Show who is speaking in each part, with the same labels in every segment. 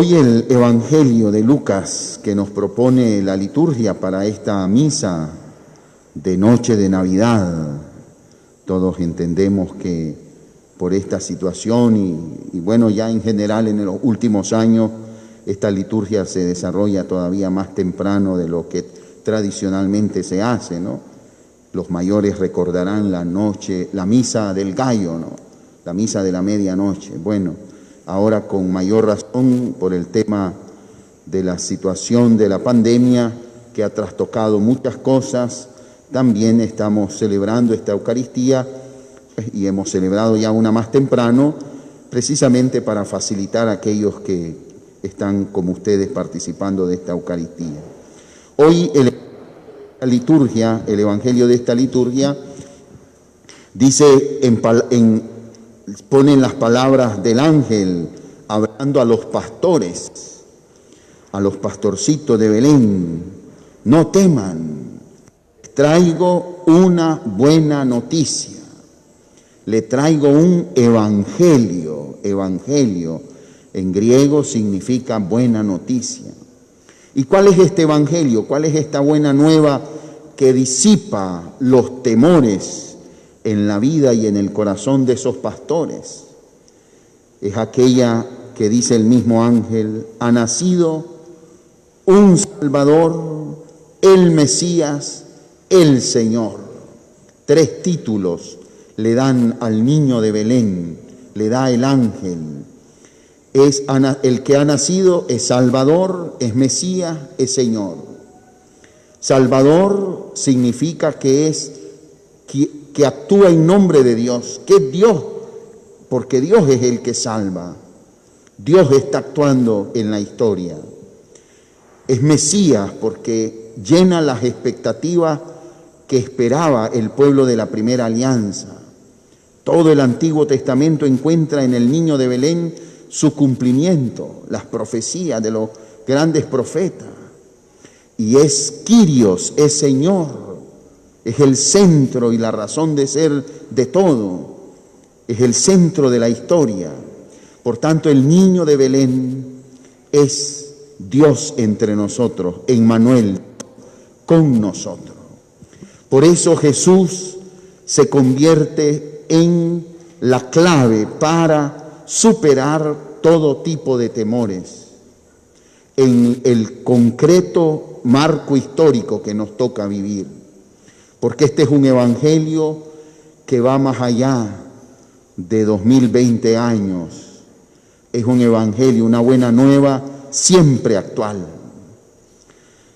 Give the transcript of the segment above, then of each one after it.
Speaker 1: Hoy el Evangelio de Lucas que nos propone la liturgia para esta misa de noche de Navidad, todos entendemos que por esta situación y bueno, ya en general en los últimos años esta liturgia se desarrolla todavía más temprano de lo que tradicionalmente se hace, ¿no? Los mayores recordarán la misa del gallo, ¿no? La misa de la medianoche. Bueno, ahora con mayor razón por el tema de la situación de la pandemia que ha trastocado muchas cosas, también estamos celebrando esta Eucaristía y hemos celebrado ya una más temprano, precisamente para facilitar a aquellos que están como ustedes participando de esta Eucaristía. Hoy el Evangelio de esta liturgia dice, ponen las palabras del ángel hablando a los pastores, a los pastorcitos de Belén: no teman, traigo una buena noticia, le traigo un evangelio. Evangelio en griego significa buena noticia. ¿Y cuál es este evangelio? ¿Cuál es esta buena nueva que disipa los temores en la vida y en el corazón de esos pastores? Es aquella que dice el mismo ángel: ha nacido un Salvador, el Mesías, el Señor. 3 títulos le dan al niño de Belén, le da el ángel. El que ha nacido es Salvador, es Mesías, es Señor. Salvador significa que actúa en nombre de Dios, que es Dios, porque Dios es el que salva. Dios está actuando en la historia. Es Mesías porque llena las expectativas que esperaba el pueblo de la primera alianza. Todo el Antiguo Testamento encuentra en el niño de Belén su cumplimiento, las profecías de los grandes profetas. Y es Kyrios, es Señor, es el centro y la razón de ser de todo, es el centro de la historia. Por tanto, el niño de Belén es Dios entre nosotros, Emmanuel, con nosotros. Por eso Jesús se convierte en la clave para superar todo tipo de temores, en el concreto marco histórico que nos toca vivir, porque este es un evangelio que va más allá de 2020 años, es un evangelio, una buena nueva siempre actual.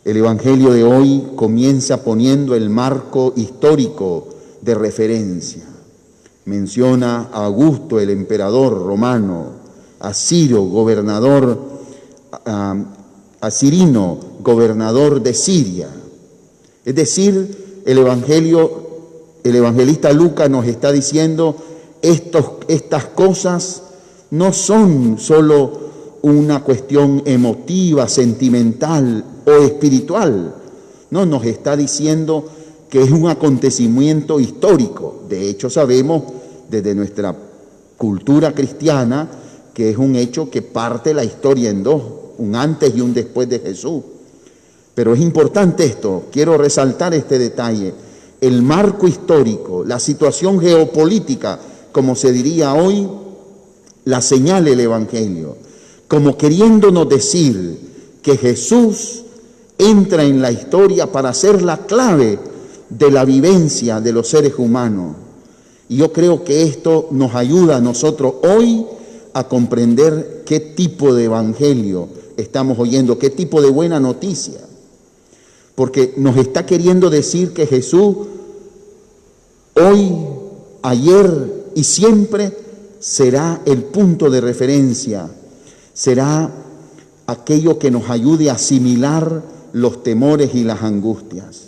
Speaker 1: El evangelio de hoy comienza poniendo el marco histórico de referencia. Menciona a Augusto, el emperador romano, a Ciro, gobernador, a Cirino, gobernador de Siria. Es decir, el evangelista Lucas nos está diciendo, estas cosas no son solo una cuestión emotiva, sentimental o espiritual. No, nos está diciendo que es un acontecimiento histórico. De hecho, sabemos desde nuestra cultura cristiana que es un hecho que parte la historia en dos, un antes y un después de Jesús. Pero es importante esto, quiero resaltar este detalle, el marco histórico, la situación geopolítica, como se diría hoy, la señala el Evangelio, como queriéndonos decir que Jesús entra en la historia para ser la clave de la vivencia de los seres humanos. Y yo creo que esto nos ayuda a nosotros hoy a comprender qué tipo de evangelio estamos oyendo, qué tipo de buena noticia. Porque nos está queriendo decir que Jesús hoy, ayer y siempre será el punto de referencia, será aquello que nos ayude a asimilar los temores y las angustias.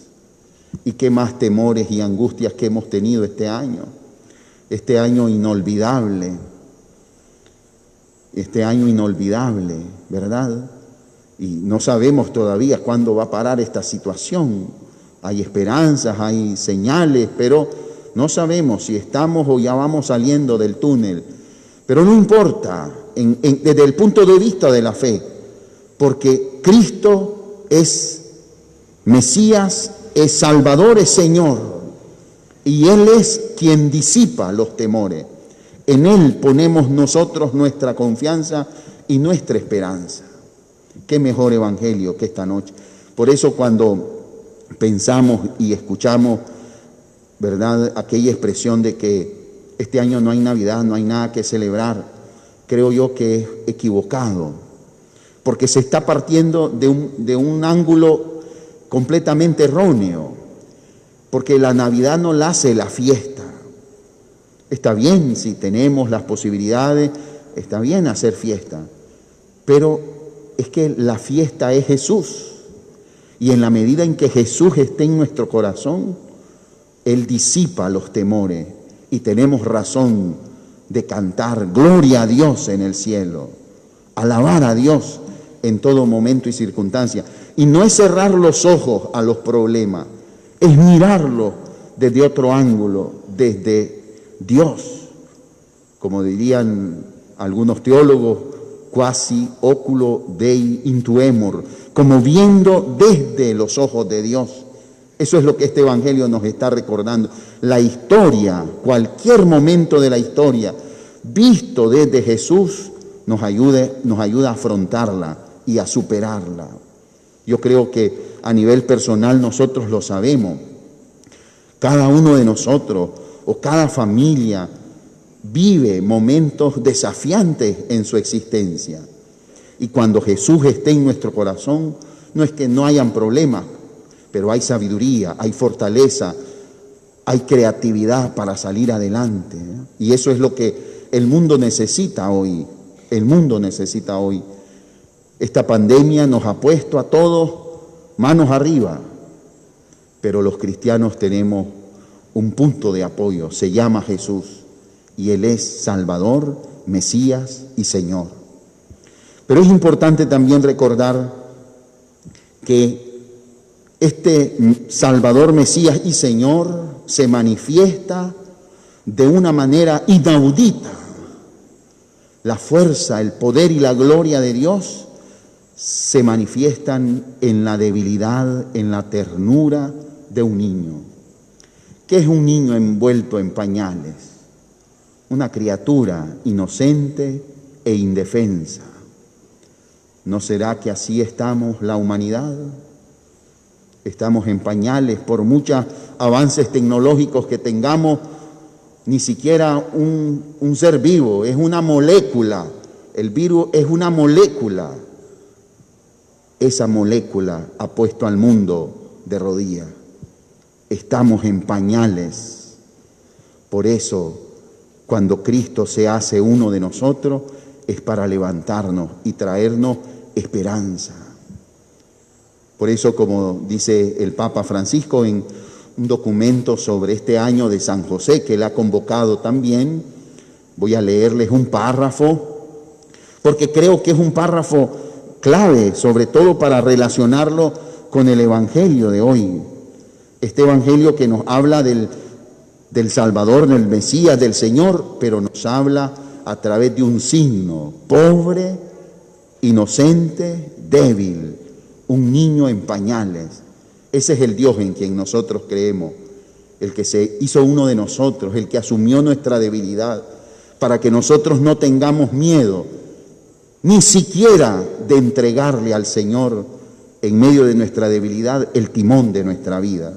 Speaker 1: ¿Y qué más temores y angustias que hemos tenido este año inolvidable, ¿verdad? Y no sabemos todavía cuándo va a parar esta situación. Hay esperanzas, hay señales, pero no sabemos si estamos o ya vamos saliendo del túnel. Pero no importa desde el punto de vista de la fe, porque Cristo es Mesías, es Salvador, es Señor, y Él es quien disipa los temores. En Él ponemos nosotros nuestra confianza y nuestra esperanza. Qué mejor evangelio que esta noche. Por eso cuando pensamos y escuchamos, ¿verdad?, aquella expresión de que este año no hay Navidad, no hay nada que celebrar, creo yo que es equivocado, porque se está partiendo de un ángulo completamente erróneo, porque la Navidad no la hace la fiesta. Está bien si tenemos las posibilidades, está bien hacer fiesta, pero es que la fiesta es Jesús, y en la medida en que Jesús esté en nuestro corazón, Él disipa los temores y tenemos razón de cantar gloria a Dios en el cielo, alabar a Dios en todo momento y circunstancia. Y no es cerrar los ojos a los problemas, es mirarlos desde otro ángulo, desde Dios. Como dirían algunos teólogos, quasi oculo Dei intuemur, como viendo desde los ojos de Dios. Eso es lo que este evangelio nos está recordando. La historia, cualquier momento de la historia, visto desde Jesús, nos ayuda a afrontarla y a superarla. Yo creo que a nivel personal nosotros lo sabemos. Cada uno de nosotros o cada familia vive momentos desafiantes en su existencia. Y cuando Jesús esté en nuestro corazón, no es que no hayan problemas, pero hay sabiduría, hay fortaleza, hay creatividad para salir adelante. Y eso es lo que el mundo necesita hoy. El mundo necesita hoy. Esta pandemia nos ha puesto a todos manos arriba, pero los cristianos tenemos un punto de apoyo, se llama Jesús, y Él es Salvador, Mesías y Señor. Pero es importante también recordar que este Salvador, Mesías y Señor se manifiesta de una manera inaudita. La fuerza, el poder y la gloria de Dios se manifiestan en la debilidad, en la ternura de un niño. ¿Qué es un niño envuelto en pañales? Una criatura inocente e indefensa. ¿No será que así estamos la humanidad? Estamos en pañales por muchos avances tecnológicos que tengamos, ni siquiera un ser vivo, es una molécula. El virus es una molécula. Esa molécula ha puesto al mundo de rodillas. Estamos en pañales. Por eso, cuando Cristo se hace uno de nosotros, es para levantarnos y traernos esperanza. Por eso, como dice el Papa Francisco en un documento sobre este año de San José, que él ha convocado también, voy a leerles un párrafo, porque creo que es un párrafo clave, sobre todo para relacionarlo con el Evangelio de hoy. Este Evangelio que nos habla del Salvador, del Mesías, del Señor, pero nos habla a través de un signo, pobre, inocente, débil, un niño en pañales. Ese es el Dios en quien nosotros creemos, el que se hizo uno de nosotros, el que asumió nuestra debilidad, para que nosotros no tengamos miedo, ni siquiera de entregarle al Señor, en medio de nuestra debilidad, el timón de nuestra vida.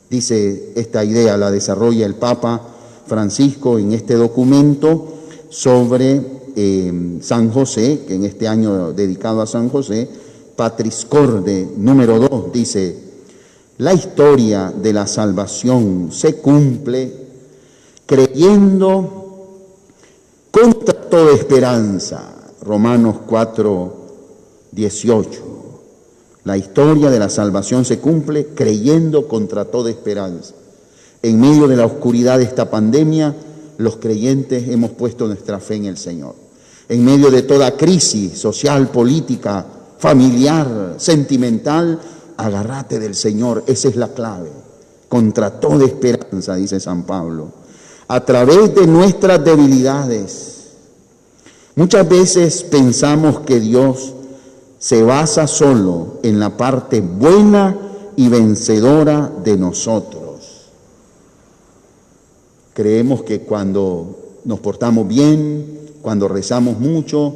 Speaker 1: Dice, esta idea la desarrolla el Papa Francisco en este documento sobre San José, que en este año dedicado a San José, Patris Corde, número 2, dice: la historia de la salvación se cumple creyendo contra toda esperanza. Romanos 4, 18. La historia de la salvación se cumple creyendo contra toda esperanza. En medio de la oscuridad de esta pandemia, los creyentes hemos puesto nuestra fe en el Señor. En medio de toda crisis social, política, familiar, sentimental, agárrate del Señor. Esa es la clave. Contra toda esperanza, dice San Pablo. A través de nuestras debilidades, Muchas veces pensamos que Dios se basa solo en la parte buena y vencedora de nosotros. Creemos que cuando nos portamos bien, cuando rezamos mucho,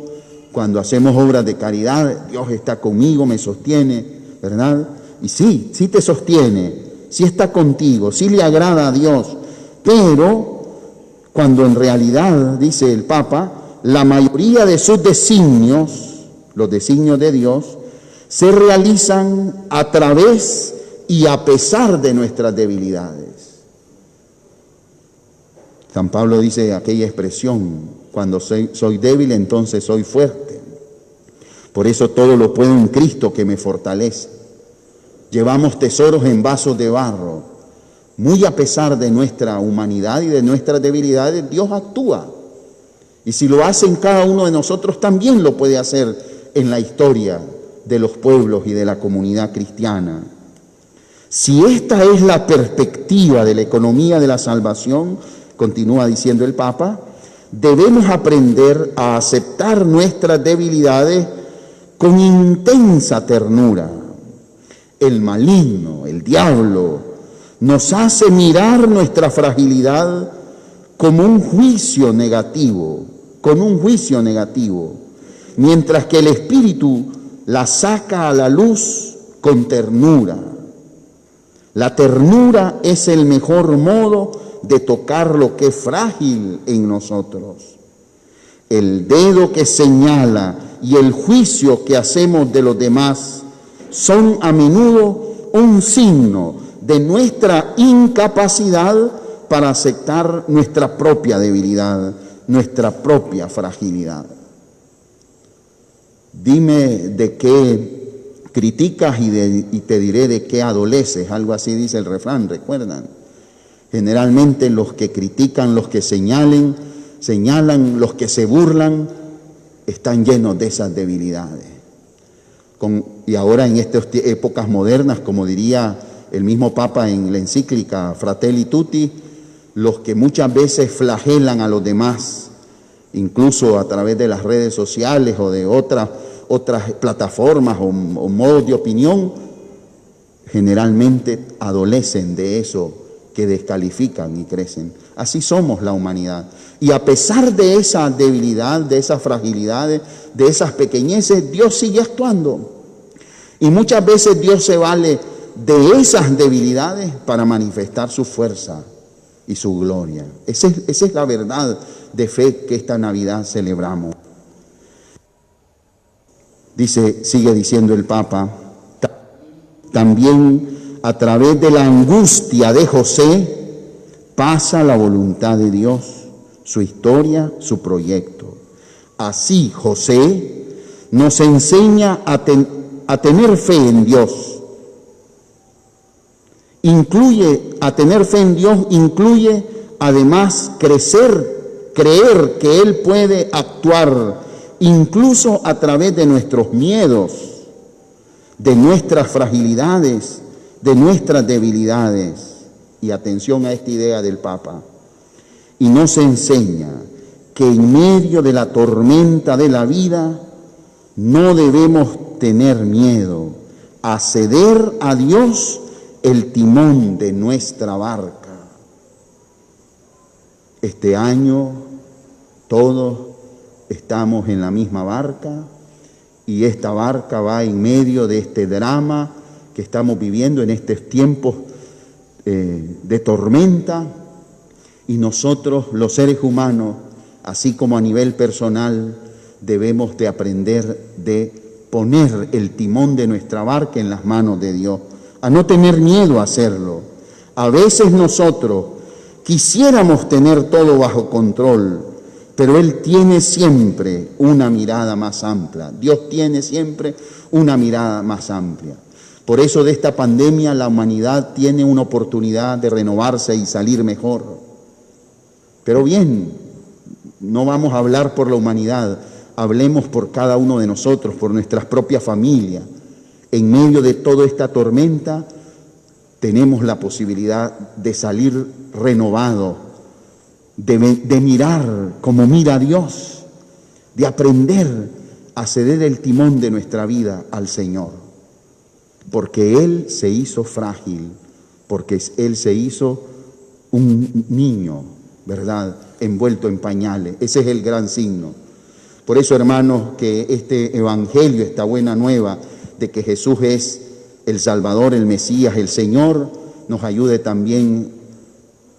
Speaker 1: cuando hacemos obras de caridad, Dios está conmigo, me sostiene, ¿verdad? Y sí, sí te sostiene, sí está contigo, sí le agrada a Dios, pero cuando en realidad, dice el Papa, la mayoría de sus designios, los designios de Dios, se realizan a través y a pesar de nuestras debilidades. San Pablo dice aquella expresión, cuando soy débil, entonces soy fuerte. Por eso todo lo puedo en Cristo que me fortalece. Llevamos tesoros en vasos de barro. Muy a pesar de nuestra humanidad y de nuestras debilidades, Dios actúa. Y si lo hace en cada uno de nosotros, también lo puede hacer en la historia de los pueblos y de la comunidad cristiana. Si esta es la perspectiva de la economía de la salvación, continúa diciendo el Papa, debemos aprender a aceptar nuestras debilidades con intensa ternura. El maligno, el diablo, nos hace mirar nuestra fragilidad como un juicio negativo, mientras que el Espíritu la saca a la luz con ternura. La ternura es el mejor modo de tocar lo que es frágil en nosotros. El dedo que señala y el juicio que hacemos de los demás son a menudo un signo de nuestra incapacidad para aceptar nuestra propia debilidad, nuestra propia fragilidad. Dime de qué criticas y te diré de qué adoleces, algo así dice el refrán, ¿recuerdan? Generalmente los que critican, los que señalan, los que se burlan, están llenos de esas debilidades. Y ahora en estas épocas modernas, como diría el mismo Papa en la encíclica Fratelli Tutti, los que muchas veces flagelan a los demás, incluso a través de las redes sociales o de otras plataformas o modos de opinión, generalmente adolecen de eso que descalifican y crecen. Así somos la humanidad. Y a pesar de esa debilidad, de esas fragilidades, de esas pequeñeces, Dios sigue actuando. Y muchas veces Dios se vale de esas debilidades para manifestar su fuerza y su gloria. Esa es la verdad de fe que esta Navidad celebramos. Sigue diciendo el Papa, también a través de la angustia de José pasa la voluntad de Dios, su historia, su proyecto. Así José nos enseña a tener fe en Dios. A tener fe en Dios incluye además creer que Él puede actuar incluso a través de nuestros miedos, de nuestras fragilidades, de nuestras debilidades. Y atención a esta idea del Papa. Y nos enseña que en medio de la tormenta de la vida no debemos tener miedo a ceder a Dios el timón de nuestra barca. Este año todos estamos en la misma barca y esta barca va en medio de este drama que estamos viviendo en estos tiempos de tormenta, y nosotros los seres humanos, así como a nivel personal, debemos de aprender de poner el timón de nuestra barca en las manos de Dios, a no tener miedo a hacerlo. A veces nosotros quisiéramos tener todo bajo control, pero Él tiene siempre una mirada más amplia. Dios tiene siempre una mirada más amplia. Por eso de esta pandemia la humanidad tiene una oportunidad de renovarse y salir mejor. Pero bien, no vamos a hablar por la humanidad, hablemos por cada uno de nosotros, por nuestras propias familias. En medio de toda esta tormenta tenemos la posibilidad de salir renovados, de mirar como mira Dios, de aprender a ceder el timón de nuestra vida al Señor, porque Él se hizo frágil, porque Él se hizo un niño, ¿verdad?, envuelto en pañales. Ese es el gran signo. Por eso, hermanos, que este evangelio, esta buena nueva de que Jesús es el Salvador, el Mesías, el Señor, nos ayude también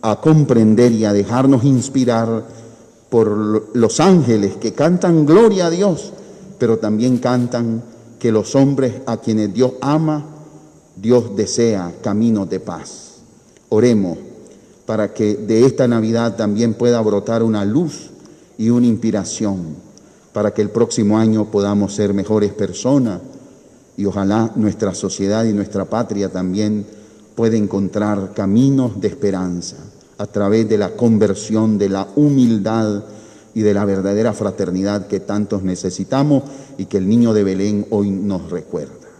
Speaker 1: a comprender y a dejarnos inspirar por los ángeles que cantan gloria a Dios, pero también cantan que los hombres a quienes Dios ama, Dios desea caminos de paz. Oremos para que de esta Navidad también pueda brotar una luz y una inspiración, para que el próximo año podamos ser mejores personas y ojalá nuestra sociedad y nuestra patria también pueda encontrar caminos de esperanza a través de la conversión, de la humildad y de la verdadera fraternidad que tantos necesitamos y que el niño de Belén hoy nos recuerda.